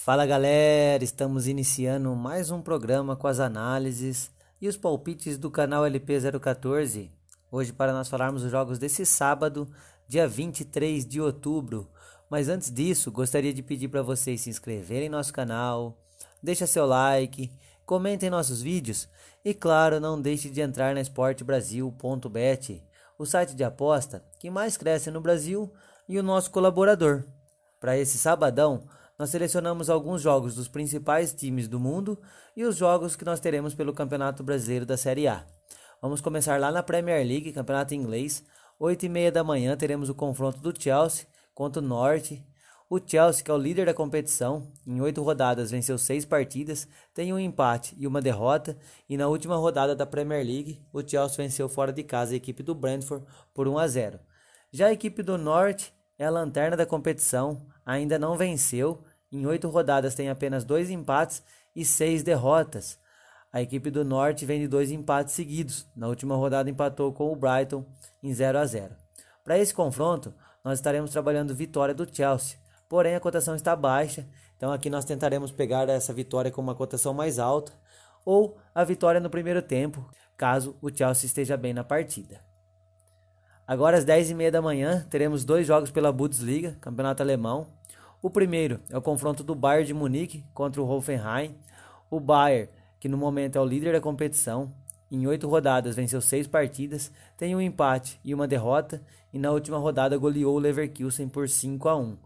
Fala galera, estamos iniciando mais um programa com as análises e os palpites do canal LP014. Hoje para nós falarmos os jogos desse sábado, dia 23 de outubro. Mas antes disso, gostaria de pedir para vocês se inscreverem no nosso canal, deixa seu like, comentem nossos vídeos e claro, não deixe de entrar na esportebrasil.bet, o site de aposta que mais cresce no Brasil e o nosso colaborador. Para esse sabadão, nós selecionamos alguns jogos dos principais times do mundo e os jogos que nós teremos pelo Campeonato Brasileiro da Série A. Vamos começar lá na Premier League, Campeonato Inglês. 8h30 da manhã teremos o confronto do Chelsea contra o Norte. O Chelsea, que é o líder da competição, em 8 rodadas venceu 6 partidas, tem um empate e uma derrota. E na última rodada da Premier League, o Chelsea venceu fora de casa a equipe do Brentford por 1-0. Já a equipe do Norte é a lanterna da competição, ainda não venceu, em 8 rodadas tem apenas 2 empates e 6 derrotas. A equipe do Norte vem de 2 empates seguidos, na última rodada empatou com o Brighton em 0-0. Para esse confronto, nós estaremos trabalhando vitória do Chelsea, porém a cotação está baixa, então aqui nós tentaremos pegar essa vitória com uma cotação mais alta, ou a vitória no primeiro tempo, caso o Chelsea esteja bem na partida. Agora às 10h30 da manhã teremos 2 jogos pela Bundesliga, campeonato alemão. O primeiro é o confronto do Bayern de Munique contra o Hoffenheim. O Bayern, que no momento é o líder da competição, em 8 rodadas venceu 6 partidas, tem um empate e uma derrota e na última rodada goleou o Leverkusen por 5-1.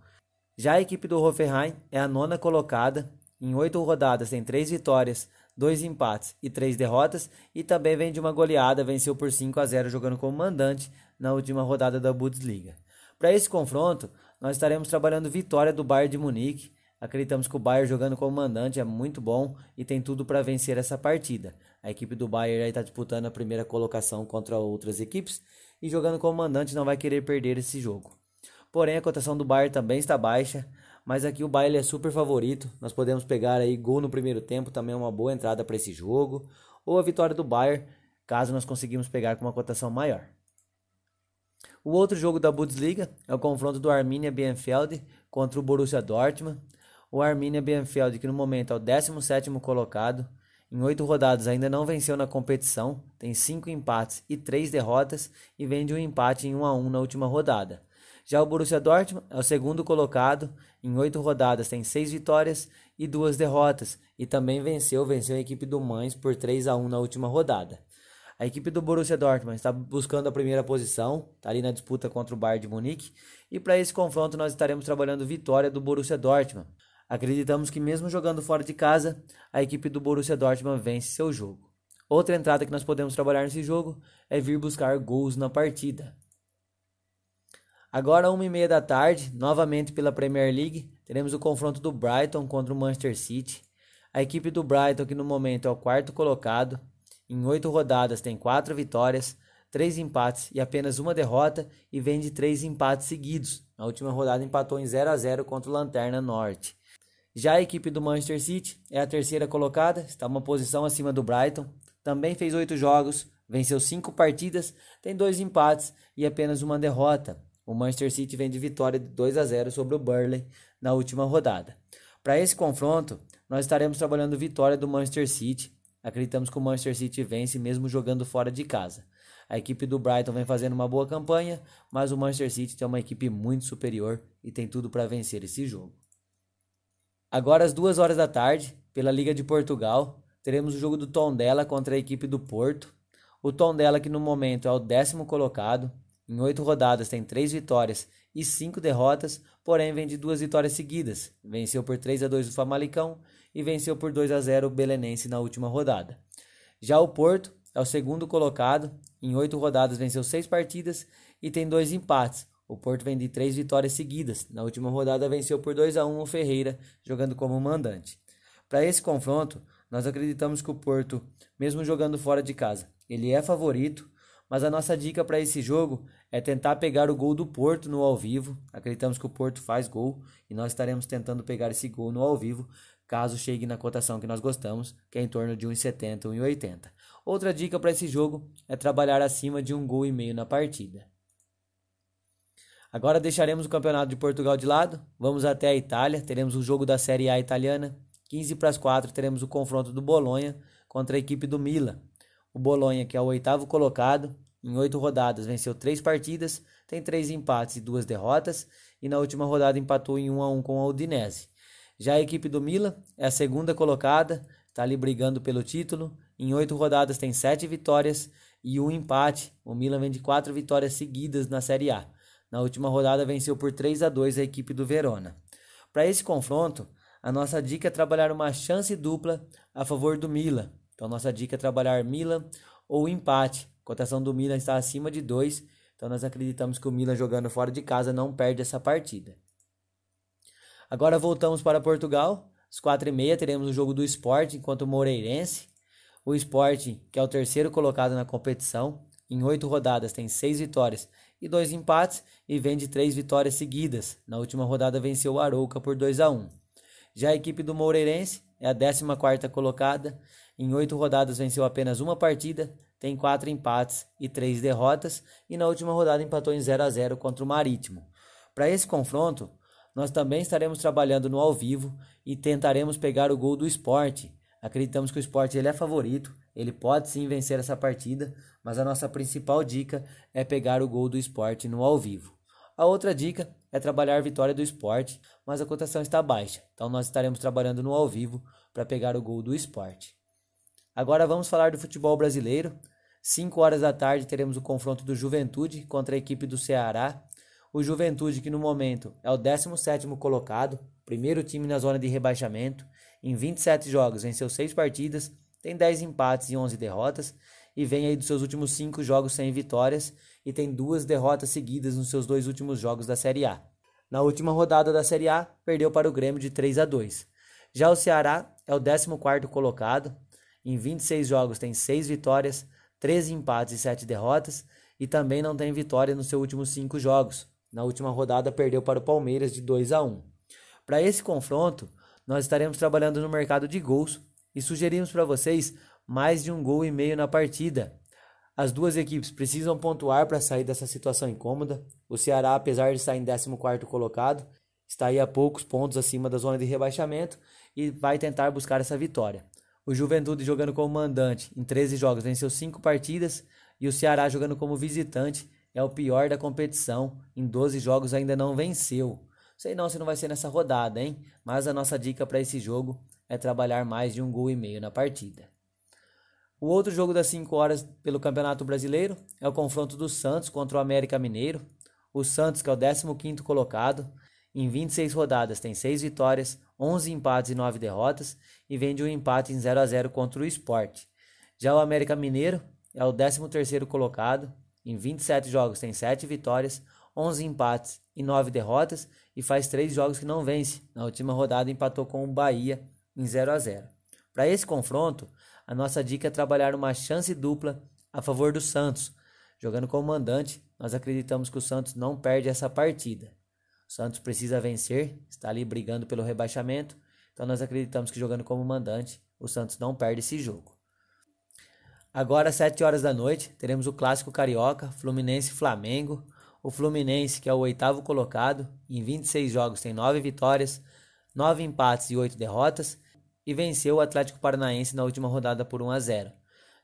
Já a equipe do Hoffenheim é a 9ª colocada, em 8 rodadas tem 3 vitórias, 2 empates e 3 derrotas e também vem de uma goleada, venceu por 5-0 jogando como mandante na última rodada da Bundesliga. Para esse confronto, nós estaremos trabalhando vitória do Bayern de Munique. Acreditamos que o Bayern jogando como mandante é muito bom e tem tudo para vencer essa partida. A equipe do Bayern está disputando a primeira colocação contra outras equipes e jogando como mandante não vai querer perder esse jogo. Porém, a cotação do Bayern também está baixa, mas aqui o Bayern é super favorito. Nós podemos pegar aí gol no primeiro tempo, também é uma boa entrada para esse jogo, ou a vitória do Bayern, caso nós conseguimos pegar com uma cotação maior. O outro jogo da Bundesliga é o confronto do Arminia Bielefeld contra o Borussia Dortmund. O Arminia Bielefeld, que no momento é o 17º colocado, em 8 rodadas ainda não venceu na competição, tem 5 empates e 3 derrotas e vem de um empate em 1-1 na última rodada. Já o Borussia Dortmund é o 2º colocado, em 8 rodadas tem 6 vitórias e 2 derrotas e também venceu a equipe do Mainz por 3-1 na última rodada. A equipe do Borussia Dortmund está buscando a primeira posição, está ali na disputa contra o Bayern de Munique, e para esse confronto nós estaremos trabalhando vitória do Borussia Dortmund. Acreditamos que mesmo jogando fora de casa, a equipe do Borussia Dortmund vence seu jogo. Outra entrada que nós podemos trabalhar nesse jogo é vir buscar gols na partida. Agora 1h30 da tarde, novamente pela Premier League, teremos o confronto do Brighton contra o Manchester City. A equipe do Brighton, que no momento é o 4º colocado, em 8 rodadas tem 4 vitórias, 3 empates e apenas uma derrota e vem de 3 empates seguidos. Na última rodada empatou em 0-0 contra o Lanterna Norte. Já a equipe do Manchester City é a 3ª colocada, está uma posição acima do Brighton. Também fez 8 jogos, venceu 5 partidas, tem 2 empates e apenas uma derrota. O Manchester City vem de vitória de 2-0 sobre o Burnley na última rodada. Para esse confronto, nós estaremos trabalhando vitória do Manchester City. Acreditamos que o Manchester City vence mesmo jogando fora de casa. A equipe do Brighton vem fazendo uma boa campanha, mas o Manchester City tem uma equipe muito superior e tem tudo para vencer esse jogo. Agora às 2h da tarde, pela Liga de Portugal, teremos o jogo do Tondela contra a equipe do Porto. O Tondela, que no momento é o 10º colocado, em 8 rodadas tem 3 vitórias e 5 derrotas, porém vem de 2 vitórias seguidas. Venceu por 3-2 o Famalicão e venceu por 2-0 o Belenense na última rodada. Já o Porto é o 2º colocado, em 8 rodadas venceu 6 partidas e tem 2 empates. O Porto vem de 3 vitórias seguidas. Na última rodada venceu por 2-1 o Ferreira, jogando como mandante. Para esse confronto, nós acreditamos que o Porto, mesmo jogando fora de casa, ele é favorito, mas a nossa dica para esse jogo é tentar pegar o gol do Porto no ao vivo. Acreditamos que o Porto faz gol e nós estaremos tentando pegar esse gol no ao vivo, caso chegue na cotação que nós gostamos, que é em torno de 1,70, 1,80. Outra dica para esse jogo é trabalhar acima de 1,5 gols na partida. Agora deixaremos o Campeonato de Portugal de lado, vamos até a Itália, teremos o jogo da Série A italiana, 15:15 teremos o confronto do Bolonha contra a equipe do Milan. O Bolonha, que é o 8º colocado, em 8 rodadas venceu 3 partidas, tem 3 empates e 2 derrotas, e na última rodada empatou em 1-1 com a Udinese. Já a equipe do Milan é a 2ª colocada, está ali brigando pelo título, em 8 rodadas tem 7 vitórias e 1 empate, o Milan vem de 4 vitórias seguidas na Série A. Na última rodada venceu por 3-2 a equipe do Verona. Para esse confronto, a nossa dica é trabalhar uma chance dupla a favor do Milan. Então nossa dica é trabalhar Milan ou empate. A cotação do Milan está acima de 2, então nós acreditamos que o Milan jogando fora de casa não perde essa partida. Agora voltamos para Portugal, às 4:30 teremos o jogo do Sport contra o Moreirense. O Sport, que é o 3º colocado na competição, em 8 rodadas tem 6 vitórias e 2 empates e vem de 3 vitórias seguidas. Na última rodada venceu o Arouca por 2-1. Já a equipe do Moreirense é a 14ª colocada, em 8 rodadas venceu apenas uma partida, tem 4 empates e 3 derrotas e na última rodada empatou em 0-0 contra o Marítimo. Para esse confronto, nós também estaremos trabalhando no ao vivo e tentaremos pegar o gol do Sport. Acreditamos que o Sport ele é favorito, ele pode sim vencer essa partida, mas a nossa principal dica é pegar o gol do Sport no ao vivo. A outra dica é trabalhar a vitória do Sport, mas a cotação está baixa, então nós estaremos trabalhando no ao vivo para pegar o gol do Sport. Agora vamos falar do futebol brasileiro. 5 da tarde teremos o confronto do Juventude contra a equipe do Ceará. O Juventude, que no momento é o 17º colocado, primeiro time na zona de rebaixamento, em 27 jogos venceu 6 partidas, tem 10 empates e 11 derrotas, e vem aí dos seus últimos 5 jogos sem vitórias, e tem 2 derrotas seguidas nos seus 2 últimos jogos da Série A. Na última rodada da Série A, perdeu para o Grêmio de 3-2. Já o Ceará é o 14º colocado, em 26 jogos tem 6 vitórias, 13 empates e 7 derrotas, e também não tem vitória nos seus últimos 5 jogos. Na última rodada perdeu para o Palmeiras de 2-1. Para esse confronto, nós estaremos trabalhando no mercado de gols e sugerimos para vocês mais de 1,5 gols na partida. As duas equipes precisam pontuar para sair dessa situação incômoda. O Ceará, apesar de estar em 14º colocado, está aí a poucos pontos acima da zona de rebaixamento e vai tentar buscar essa vitória. O Juventude, jogando como mandante em 13 jogos, venceu 5 partidas, e o Ceará, jogando como visitante, é o pior da competição, em 12 jogos ainda não venceu. Sei não se não vai ser nessa rodada, hein? Mas a nossa dica para esse jogo é trabalhar mais de 1,5 gols na partida. O outro jogo das 5 horas pelo Campeonato Brasileiro é o confronto do Santos contra o América Mineiro. O Santos, que é o 15º colocado, em 26 rodadas tem 6 vitórias, 11 empates e 9 derrotas e vem de um empate em 0-0 contra o Sport. Já o América Mineiro é o 13º colocado, em 27 jogos tem 7 vitórias, 11 empates e 9 derrotas e faz 3 jogos que não vence. Na última rodada empatou com o Bahia em 0-0. Para esse confronto, a nossa dica é trabalhar uma chance dupla a favor do Santos. Jogando como mandante, nós acreditamos que o Santos não perde essa partida. O Santos precisa vencer, está ali brigando pelo rebaixamento, então nós acreditamos que jogando como mandante, o Santos não perde esse jogo. Agora, às 7 horas da noite, teremos o clássico carioca, Fluminense e Flamengo. O Fluminense, que é o 8º colocado, em 26 jogos tem 9 vitórias, 9 empates e 8 derrotas, e venceu o Atlético Paranaense na última rodada por 1-0.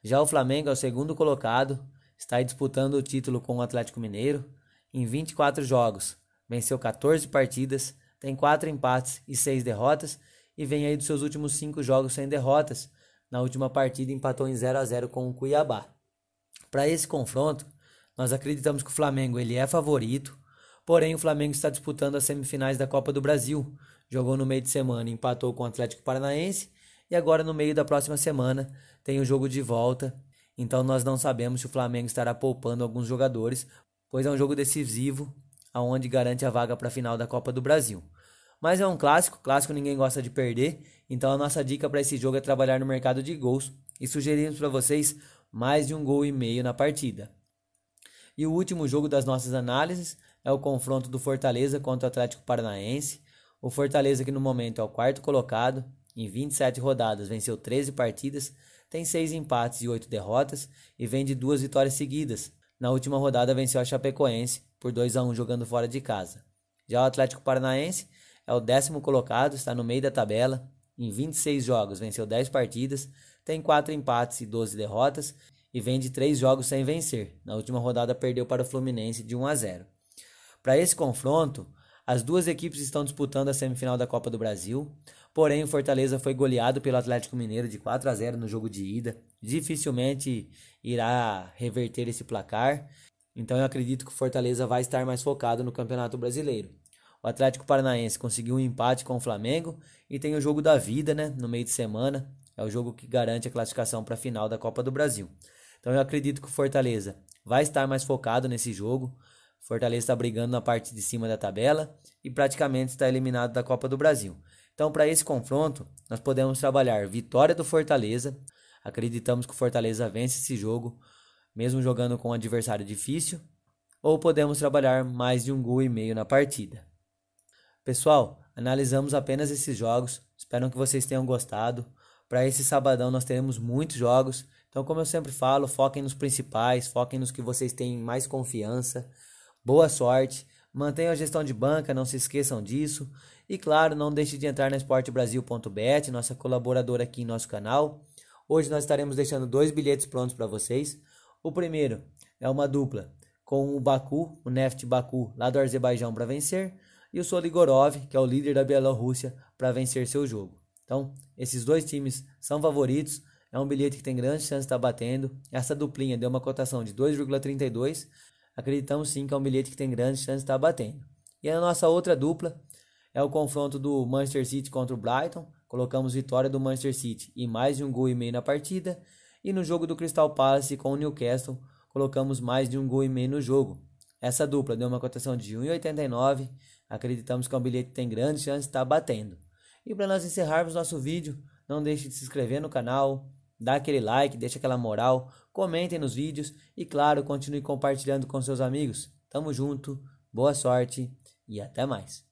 Já o Flamengo é o 2º colocado, está aí disputando o título com o Atlético Mineiro. Em 24 jogos, venceu 14 partidas, tem 4 empates e 6 derrotas, e vem aí dos seus últimos 5 jogos sem derrotas. Na última partida empatou em 0-0 com o Cuiabá. Para esse confronto, nós acreditamos que o Flamengo ele é favorito, porém o Flamengo está disputando as semifinais da Copa do Brasil. Jogou no meio de semana e empatou com o Atlético Paranaense, e agora no meio da próxima semana tem o jogo de volta. Então nós não sabemos se o Flamengo estará poupando alguns jogadores, pois é um jogo decisivo, onde garante a vaga para a final da Copa do Brasil. Mas é um clássico ninguém gosta de perder, então a nossa dica para esse jogo é trabalhar no mercado de gols e sugerimos para vocês mais de 1,5 gols na partida. E o último jogo das nossas análises é o confronto do Fortaleza contra o Atlético Paranaense. O Fortaleza, que no momento é o 4º colocado, em 27 rodadas venceu 13 partidas, tem 6 empates e 8 derrotas e vem de 2 vitórias seguidas. Na última rodada venceu a Chapecoense por 2-1 jogando fora de casa. Já o Atlético Paranaense é o 10º colocado, está no meio da tabela. Em 26 jogos venceu 10 partidas, tem 4 empates e 12 derrotas e vem de 3 jogos sem vencer. Na última rodada perdeu para o Fluminense de 1-0. Para esse confronto, as duas equipes estão disputando a semifinal da Copa do Brasil, porém o Fortaleza foi goleado pelo Atlético Mineiro de 4-0 no jogo de ida. Dificilmente irá reverter esse placar, então eu acredito que o Fortaleza vai estar mais focado no Campeonato Brasileiro. O Atlético Paranaense conseguiu um empate com o Flamengo e tem o jogo da vida, no meio de semana. É o jogo que garante a classificação para a final da Copa do Brasil. Então eu acredito que o Fortaleza vai estar mais focado nesse jogo. O Fortaleza está brigando na parte de cima da tabela e praticamente está eliminado da Copa do Brasil. Então, para esse confronto, nós podemos trabalhar vitória do Fortaleza. Acreditamos que o Fortaleza vence esse jogo, mesmo jogando com um adversário difícil. Ou podemos trabalhar mais de 1,5 gols na partida. Pessoal, analisamos apenas esses jogos. Espero que vocês tenham gostado. Para esse sabadão nós teremos muitos jogos. Então, como eu sempre falo, foquem nos principais, foquem nos que vocês têm mais confiança. Boa sorte, mantenham a gestão de banca, não se esqueçam disso. E claro, não deixe de entrar na esportebrasil.bet, nossa colaboradora aqui em nosso canal. Hoje nós estaremos deixando 2 bilhetes prontos para vocês. O primeiro é uma dupla com o Baku, o Neft Baku, lá do Azerbaijão, para vencer. E o Soligorov, que é o líder da Bielorrússia, para vencer seu jogo. Então, esses dois times são favoritos. É um bilhete que tem grande chance de estar batendo. Essa duplinha deu uma cotação de 2,32. Acreditamos sim que é um bilhete que tem grande chance de estar batendo. E a nossa outra dupla é o confronto do Manchester City contra o Brighton. Colocamos vitória do Manchester City e mais de 1,5 gols na partida. E no jogo do Crystal Palace com o Newcastle, colocamos mais de 1,5 gols no jogo. Essa dupla deu uma cotação de 1,89. Acreditamos que é um bilhete que tem grande chance de estar batendo. E para nós encerrarmos nosso vídeo, não deixe de se inscrever no canal, dá aquele like, deixa aquela moral, comentem nos vídeos e claro, continue compartilhando com seus amigos. Tamo junto, boa sorte e até mais.